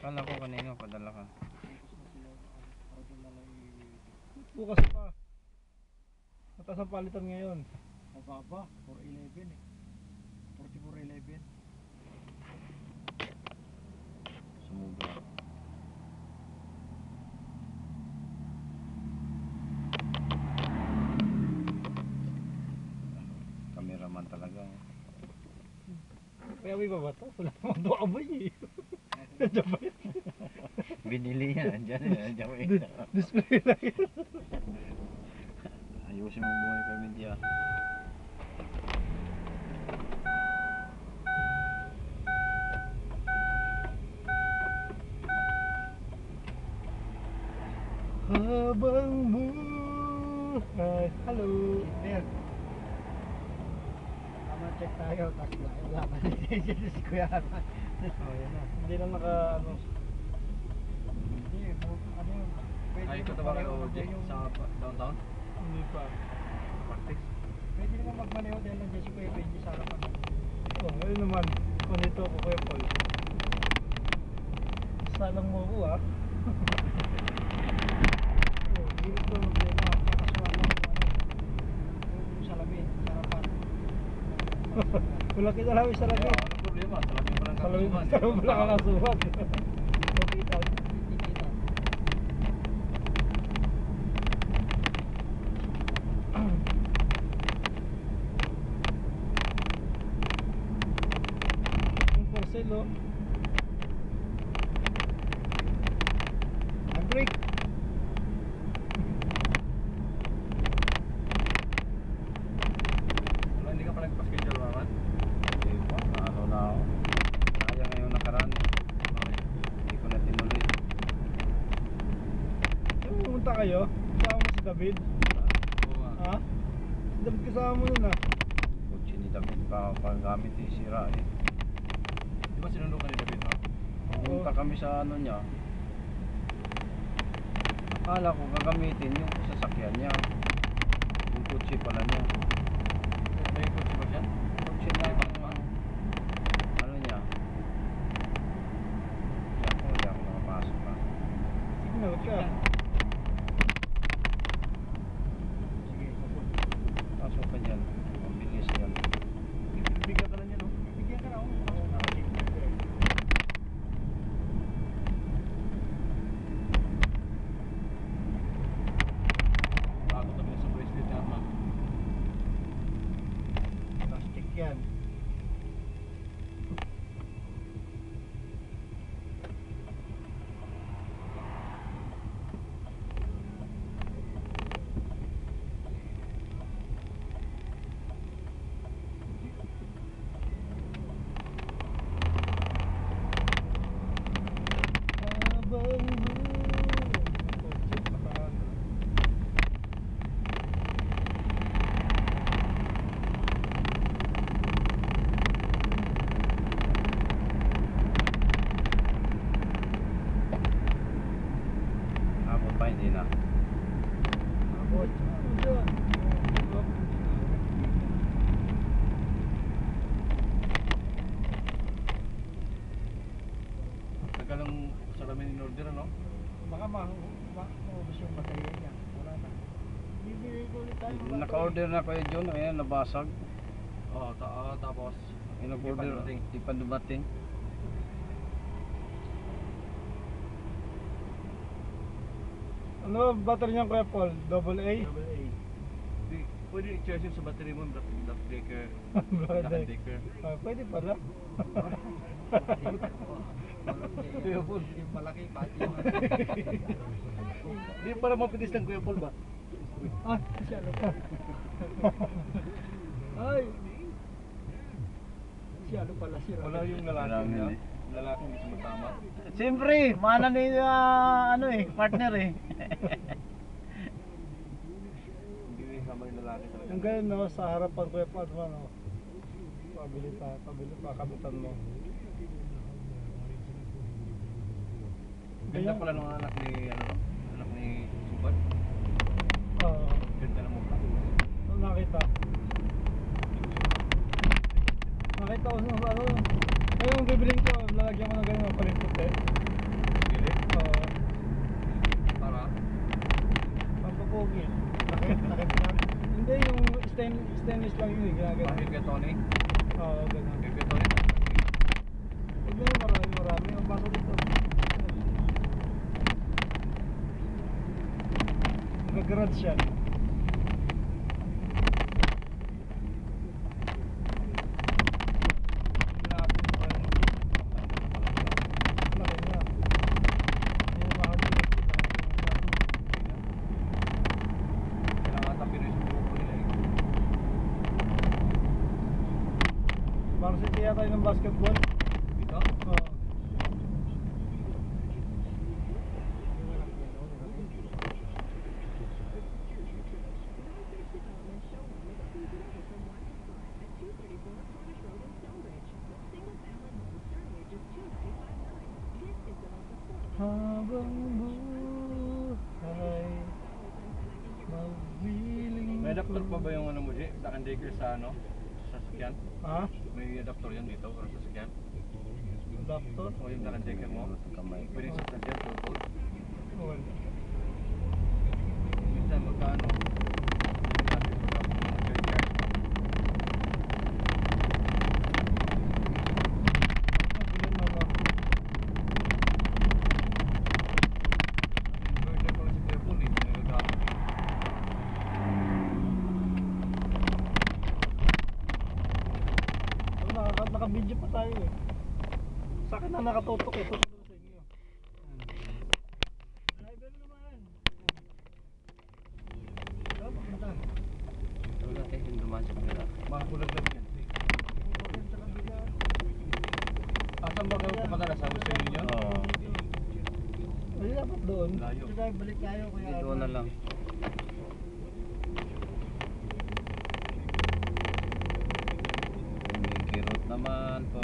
Akala ko kanina padala ka. Bukas pa. Mataas ang palitan ngayon. Mababa, 411 eh. 4411. Sumuga. Cameraman talaga. Kaya may babatas. Wala namang doon aboy eh. Nandiyan ba yun? Binili yan. Andiyan yan. Display lang yun. Ayusin mo buhay kami diyan. Habang buhay. Hello. Inter. Tama check tayo. Tapos wala pa si Kuya Arman. Oh, yan na. Hindi na naka ano. Hindi, ano yun. Ay, ito ba kayo sa downtown? Hindi pa. Practice? Pwede naman magmaneho dahil nandiyan si Kuya Benji sa harapan. Oh, ngayon naman. Kung dito ako Kuya Paul. Salang mo ko ah. Hindi ko problema. Kakasuhan lang yung salamin sa harapan. Wala kita namin sa lagi. Ano problema? Salamin mo lang Salamin kakasuhan. mo lang kakasuhan. Okay, kita. Yung porcel oh. Handbrake. Wala, hindi ka pa nagpa-schedule naman? Hindi pa. Ano na ako. Kaya ngayon nakaraan. Hindi ko na tinuloy. Saan pumunta kayo? Kasama mo si David? Oo nga. Ha? Si David kasama mo nun ah. Kutsi ni David pa panggamit eh. Sira eh. Di ba sinundo ka ni David, no? Pumunta kami sa ano niya. Akala ko gagamitin yung sasakyan niya. Yung kutsi pala niya. May coach ba siya? Kutsi lang. Ano niya? Hindi ako nakapasok pa. Signal ka. Sige, kapon. Pasok ka dyan. Mabilis yan. Bigyan ka na niya, no? Bigyan ka na ako. Nakakita. Bago kami sa bracelet niya, ma'am. Plastic yan. Habang buhay. Abot pa hindi na. Abot. Nagkalang salamin in order, no? Baka maubos yung baterya niya. Wala na. Bibili ko ulit tayo. Naka-order na kayo John. Ayan, nabasag. Oo, tapos Yung nag-order. Di pa dumating. Ano ba battery niyan Kuya Paul? Double A? AA. Pwede i-charge yun sa battery mo, black breaker, Bakit black eh? breaker. Ah, pwede pala. Kuya Paul. Yung malaki pati yun. Di para mapitis ng Kuya Paul ba? Ah, siya ano pa. Ay. Siya ano pala sila. Wala yung lalaki Marami niya. eh. Lalaking gusto matama. Siyempre, mana ni ano eh, partner eh. Hindi yung kasama yung lalaki talaga. Yung ganyan no, sa harapan Kuya Paul mo no. Pabili kabitan mo. Ganda pala ng anak ni, ano no? Anak ni Subad. Oo. Ganda ng mukha. Nakita. Nakita ko sa ano. Yung bibiling ko, lalagyan ko ng ganyan, paling puti. pogi. Nakit lang. Hindi, yung stainless lang yun, ginagano. Bakit kay Tony? Oo, ganun. Kay Tony? Hindi, marami. Ang pasok dito. Nag-garage siya. Laki niya. Hindi na makagalit. Kailangan ata Pinoy sa buko nila eh. Varsity yata yun ng basketball. Dito? Oo. Habang buhay mabiling May adapter pa ba yung ano mo, G? Naka-decker sa ano? Sa sasakyan? Ha? May adapter yan dito para sa sasakyan? Laptop? O yung naka-decker mo? Kamay. Pwede sa sasakyan, purple. Wala. Minsan magkano? Sabi ko na mag-recharge. Mabiling naman. Inverter ko lang sa telephone eh. Nagagamit eh. Naka-video pa tayo eh. Sa akin na nakatutok eh. Tutok sa inyo. Driver naman. Saan papunta? Ito natin yung dumaan sa kanila. Makulag lang yan. Pupunta sa kabila. Asan ba kayo pumatala sa Western Union? Oo. Ay, dapat doon. Layo. Sige, balik tayo. Kaya Dito na lang. May kirot naman po.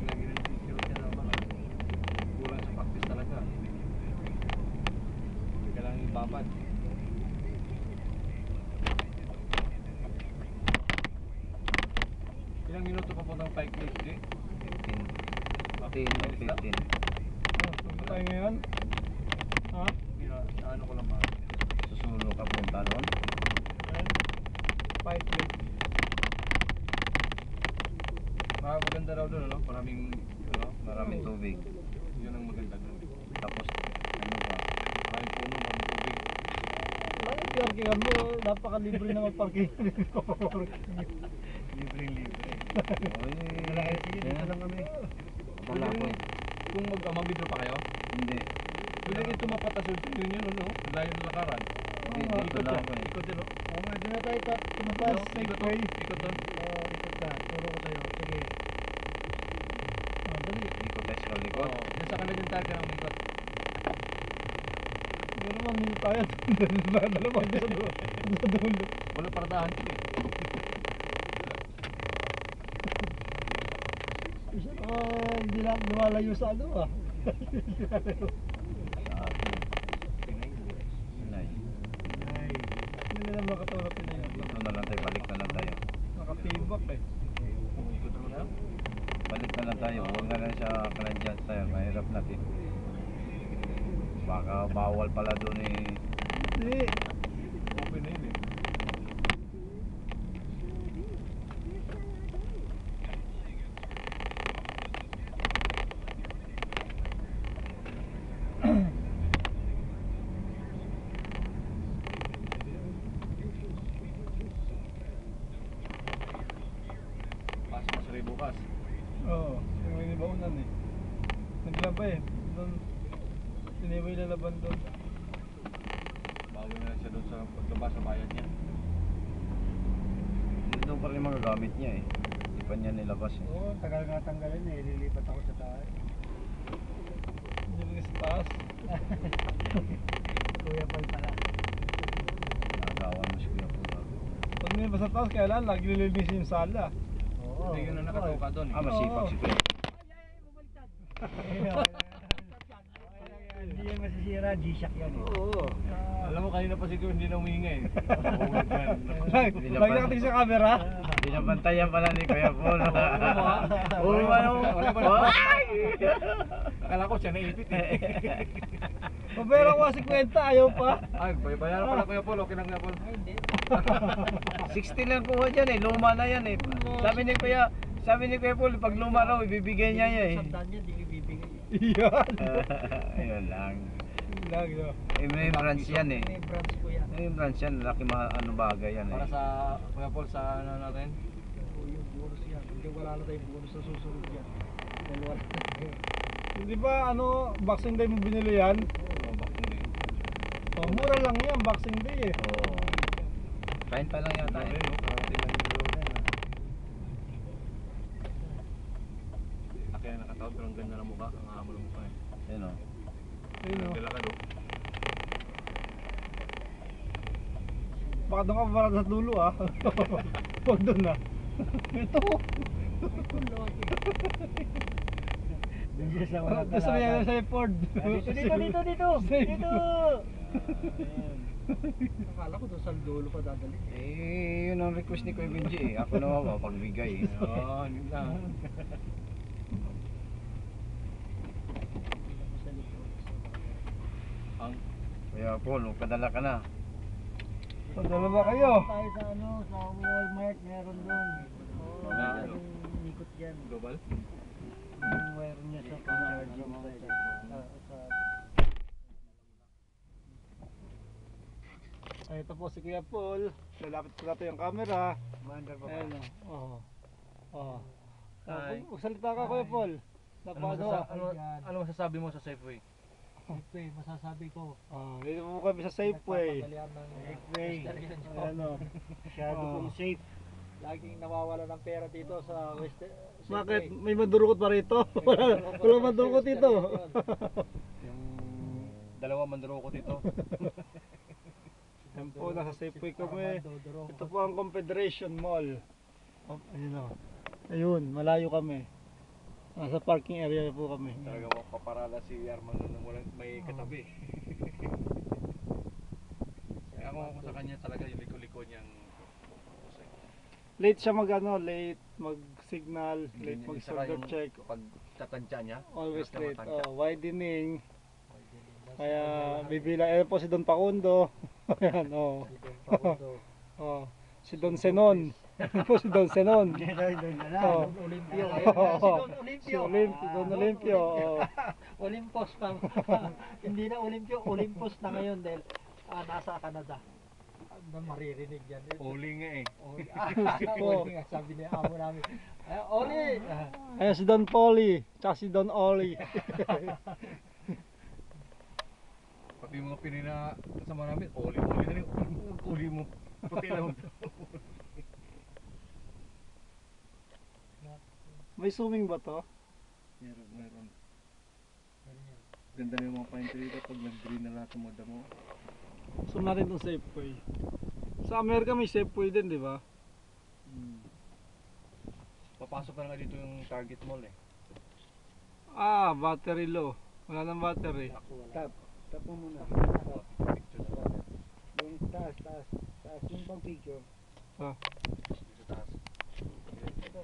Lagi rin picture siya naman. Kulang sa practice talaga. Kailangan ibabad. Ilang minuto pa po ng 5 minutes, G? 15 o 15. Punta tayo ngayon. Ha? Ano ko lang ba? Susulo ka punta doon. Fight week. Maganda raw doon, ano? Maraming tubig. Yun ang maganda doon. Tapos ano ba? Maraming puno, maraming tubig. Bakit parkingan mo? Napakalibre naman parking. Libre. Oy. Dito lang kami. Wala ko eh. Kung mag-video pa kayo, Hindi. pwede ito mapatasod sa inyo yun, ano? Layo ng lakaran. Hindi, dito lang ako eh. Ikot din, no? Doon na tayo tumabas. Ikot doon. Ikot doon. Ikot ka. Turo ko tayo. Sige. Dali. Ikot tayo sa likod. Oo. Diyan sa kanila din tayo ka ng ikot. Hindi naman minit tayo. Dalawang sa dulo. Sa dulo. Wala paradahan yun eh. Isa hindi lang lumalayo sa ano ah. Sa atin. Sinay. Ay. Hindi na lang makatulog na yun. Dito na lang tayo. Balik na lang tayo. Nakatibak eh. Ikot doon na. Balik na lang tayo. Huwag na lang siya kanadyan tayo. Mahirap natin. Baka bawal pala doon eh. Hindi. Open na yun eh. Pasok sa rin bukas. Oo. Yung may nibaunan eh. Naglaba eh. Doon. Sinibay na laban doon. Bawi na lang siya doon sa paglabas sa bayan niya. Dito pa rin mga gamit niya eh. Hindi pa niya nilabas eh. Oo, tagal nga tanggalin eh. Lilipat ako sa taas. Hindi mo sa taas. Kuya Paul pala. Nagawan mo si Kuya Pula. Pag may sa taas, kailan lagi nililinis yung sala. Oo. Hindi yun na nakatuka doon eh. Ah, masipag si Kuya. Hindi yan masisira, G-Shock yan eh. Oo. Alam mo kanina pa siguro hindi na huminga eh. Hindi na Lagi nakatingin sa camera. Binabantayan pala ni Kuya Pula. Oo, Uy, ano? wala pa. Ay! Akala ko siya naipit eh. Pabera ko kasi kwenta, ayaw pa. Ay, bayaran pala Kuya Paul. Okay lang Kuya Paul. Ay, hindi. 60 lang kuha dyan eh, luma na yan eh. Sabi ni Kuya Paul, pag luma raw, ibibigay niya yan eh. Sandaan niya, di ibibigay. Iyan. Ayun lang. Lag, no? May branch yan eh. May branch ko yan. May branch yan, laki ano bagay yan Para eh. sa Kuya Paul sa ano natin. O, yung bonus yan. Hindi wala na tayong bonus na susunod yan. Dahil wala na tayo. Hindi ba ano, Boxing Day mo binili yan? Oh, bakit hindi? Oh, mura lang yan, Boxing Day eh. Oo. Kain pa lang yata eh. Kaya nakataon pero ang ganda ng mukha. Ang amo ng mukha eh. Ayun o. Ayun oh. Nagdala ka do. Baka doon ka para sa dulo ah. Huwag doon ah. Ito. Diyan sa wala Gusto niya sa Ford. Dito. Akala ko doon sa dulo pa dadali. Eh, yun ang request ni Kuya Benji eh. Ako naman pagbigay eh. Oo, yun lang. Ang Kuya Paul, padala ka na. Padala ba kayo? Tayo sa ano, sa Walmart, meron doon. Oo, Wala. yung ikot dyan. global. Yung wire niya sa charging sa Ay, ito po si Kuya Paul. Lalapit po natin yung camera. Commander pa Ayan o. Oh. Oh. Hi. Magsalita ka Kuya Paul. Napagawa. Ano masasabi mo sa Safeway? Safeway, masasabi ko. Ah, dito po kami sa Safeway. Nagpapagalian ng Safeway. Safeway. Ano? Masyado Oh. pong safe. Laging nawawala ng pera dito sa West Safeway. Bakit? May mandurukot pa rito? Wala mandurukot dito. Yung dalawa manduro ko dito. Yan po, nasa Safeway kami. Ito po ang Confederation Mall. Oh, ayun o. Ayun, malayo kami. Nasa parking area po kami. Talaga mapaparala si Armando nang walang may katabi. Kaya ako sa kanya talaga yung liko-liko niyang Late siya late mag-signal, late Saka mag-shoulder yung check. Pag tatansya niya, Always hirap na late. matansya. Oh, widening. Kaya bibila. Ayan po si Don Pacundo. Ayan, oh. Oh. Si Don Senon. Ayan po si Don Senon. Oh. Olimpio. Si Don Olimpio. Oh. Olympus pa. Hindi na Olimpio, Olympus na ngayon dahil nasa Canada. Maririnig yan. Oli nga eh. Oli nga, sabi niya amo namin. Oli! Ayan si Don Polly. Tsaka si Don Ollie. Pati yung mga pinina sa namin, oli na rin. Uli mo. Puti lang. May swimming ba to? Meron. Ganda na yung mga pine tree dito pag nag-green na lahat ng mga damo. Gusto natin itong Safeway. Sa Amerika may Safeway din, di ba? Papasok na nga dito yung Target Mall eh. Ah, battery low. Wala nang battery. Tap mo muna. Picture sa lahat. Yung taas. Taas yung pang picture. Ah. Dito sa taas. Ito,